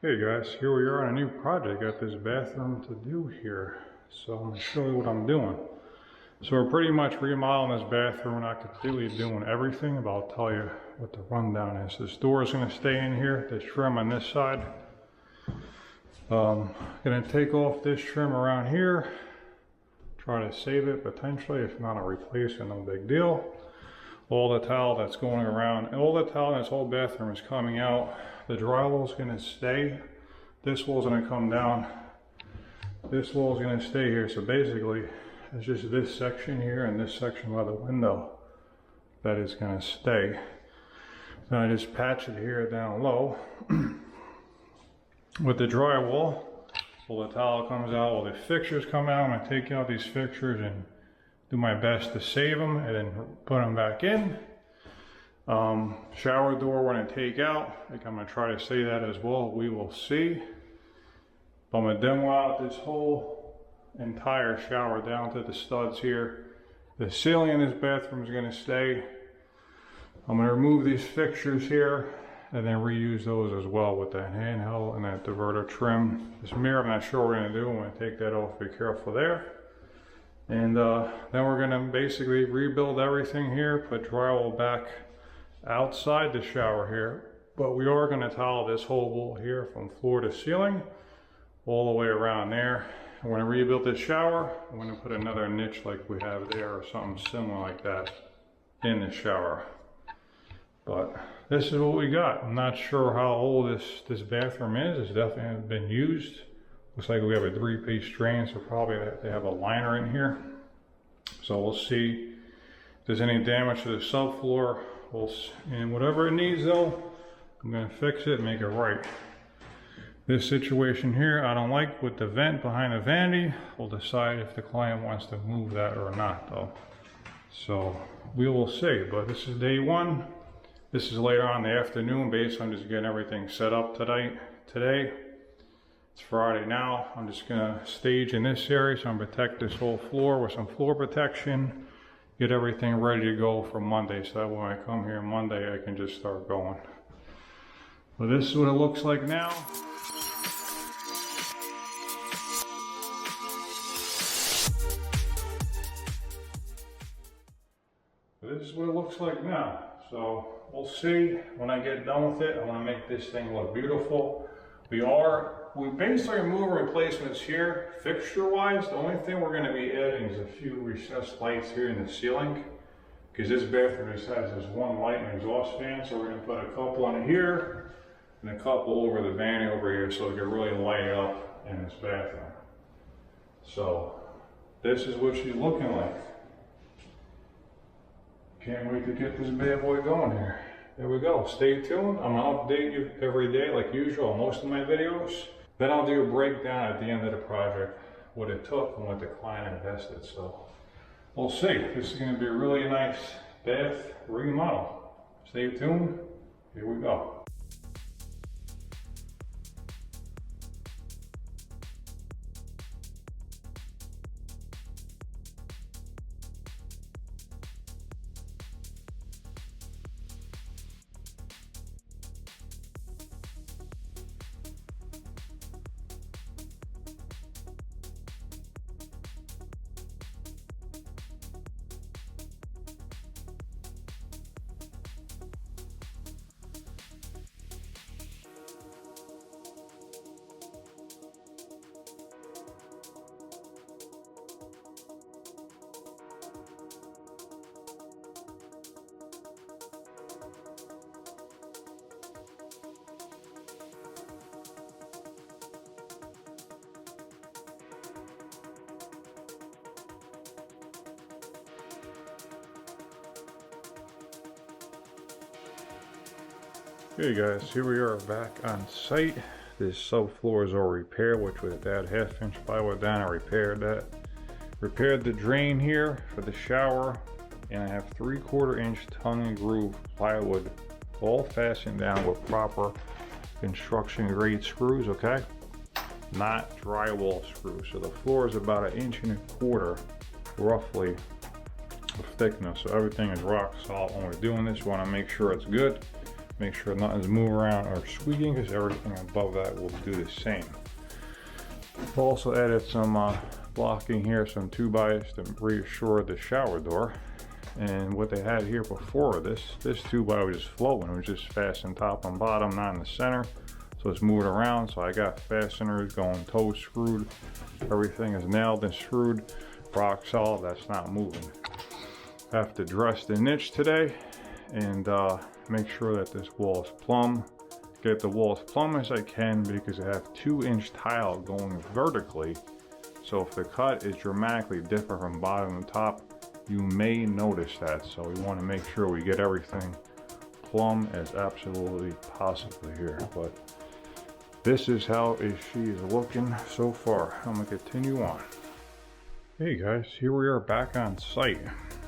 Hey guys, here we are on a new project. Got this bathroom to do here. So I'm gonna show you what I'm doing. So we're pretty much remodeling this bathroom. We're not completely doing everything, but I'll tell you what the rundown is. This door is gonna stay in here, the trim on this side. Gonna take off this trim around here. Try to save it potentially. If not, I'll replace it, no big deal. All the tile that's going around, all the tile in this whole bathroom is coming out. The drywall is going to stay. This wall is going to come down. This wall is going to stay here. So basically, it's just this section here and this section by the window that is going to stay. Then I just patch it here down low. With the drywall, all the tile comes out, all the fixtures come out. I'm going to take out these fixtures and do my best to save them and then put them back in. Shower door we're going to take out. I think I'm going to try to say that as well. We will see. But I'm going to demo out this whole entire shower down to the studs here. The ceiling in this bathroom is going to stay. I'm going to remove these fixtures here and then reuse those as well with that handheld and that diverter trim. This mirror, I'm not sure what we're going to do. I'm going to take that off. Be careful there. And then we're going to basically rebuild everything here, put drywall back outside the shower here. But we are going to tile this whole wall here from floor to ceiling, all the way around there. And we're going to rebuild this shower. I'm going to put another niche like we have there or something similar like that in the shower. But this is what we got. I'm not sure how old this bathroom is. It's definitely been used. Looks like we have a 3-piece drain, so probably they have a liner in here. So we'll see if there's any damage to the subfloor. And whatever it needs though, I'm gonna fix it and make it right. This situation here, I don't like with the vent behind the vanity. We'll decide if the client wants to move that or not though. So we will see, but this is day one. This is later on in the afternoon based on just getting everything set up today. It's Friday now. I'm just gonna stage in this area, so I'm gonna protect this whole floor with some floor protection, get everything ready to go for Monday, so that when I come here Monday, I can just start going. Well, this is what it looks like now. This is what it looks like now. So we'll see when I get done with it. I want to make this thing look beautiful. We basically remove replacements here, fixture-wise. The only thing we're going to be adding is a few recessed lights here in the ceiling, because this bathroom just has this one light and exhaust fan. So we're going to put a couple on here and a couple over the vanity over here, so it can really light it up in this bathroom. So this is what she's looking like. Can't wait to get this bad boy going here. There we go. Stay tuned. I'm gonna update you every day like usual on most of my videos. Then I'll do a breakdown at the end of the project, what it took and what the client invested. So we'll see. This is gonna be a really nice bath remodel. Stay tuned. Here we go. Hey guys, here we are back on site. This subfloor is all repaired, which with that 1/2-inch plywood down, I repaired that. Repaired the drain here for the shower, and I have 3/4-inch tongue and groove plywood all fastened down with proper construction grade screws, okay? Not drywall screws. So the floor is about 1.25 inches roughly of thickness, so everything is rock solid. When we're doing this, we want to make sure it's good. Make sure nothing's moving around or squeaking, because everything above that will do the same. Also added some blocking here, some 2x to reassure the shower door. And what they had here before, this 2x was just floating. It was just fastened top and bottom, not in the center. So it's moving around. So I got fasteners going toe screwed. Everything is nailed and screwed. Rock solid, that's not moving. I have to dress the niche today and make sure that this wall is plumb. Get the wall as plumb as I can, because I have 2-inch tile going vertically. So if the cut is dramatically different from bottom to top, you may notice that. So we want to make sure we get everything plumb as absolutely possible here. But this is how she is looking so far. I'm gonna continue on. Hey guys, here we are back on site.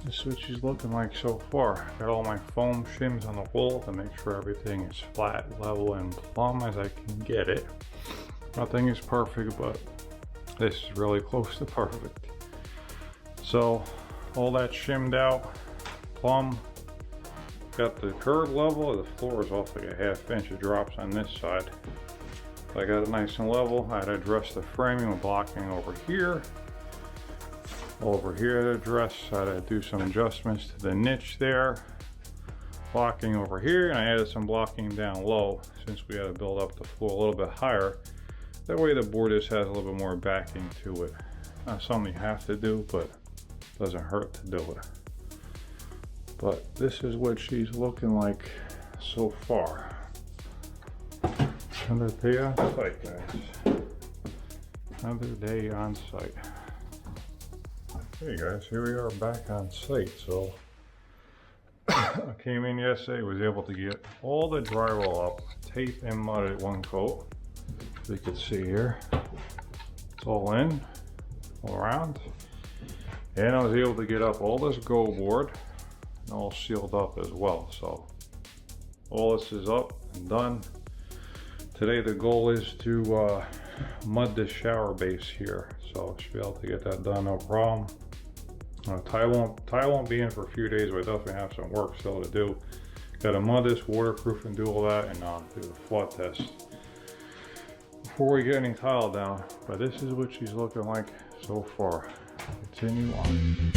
This is what she's looking like so far. Got all my foam shims on the wall to make sure everything is flat, level, and plumb as I can get it. Nothing is perfect, but this is really close to perfect. So all that shimmed out, plumb. Got the curb level. The floor is off like a 1/2 inch. It drops on this side. I got it nice and level. I had to address the framing with blocking over here. Over here to address, I had to do some adjustments to the niche there. Blocking over here, and I added some blocking down low since we had to build up the floor a little bit higher. That way the board just has a little bit more backing to it. Not something you have to do, but doesn't hurt to do it. But this is what she's looking like so far. Another day on site, guys. Another day on site. Hey guys, here we are back on site. So I came in yesterday, was able to get all the drywall up, tape and mud at 1 coat. As you can see here, it's all in, all around. And I was able to get up all this go board and all sealed up as well. So all this is up and done. Today the goal is to mud the shower base here. So I should be able to get that done, no problem. Tile won't be in for a few days, but I definitely have some work still to do. Got to mud this, waterproof, and do all that, and do the flood test before we get any tile down. But this is what she's looking like so far. Continue on.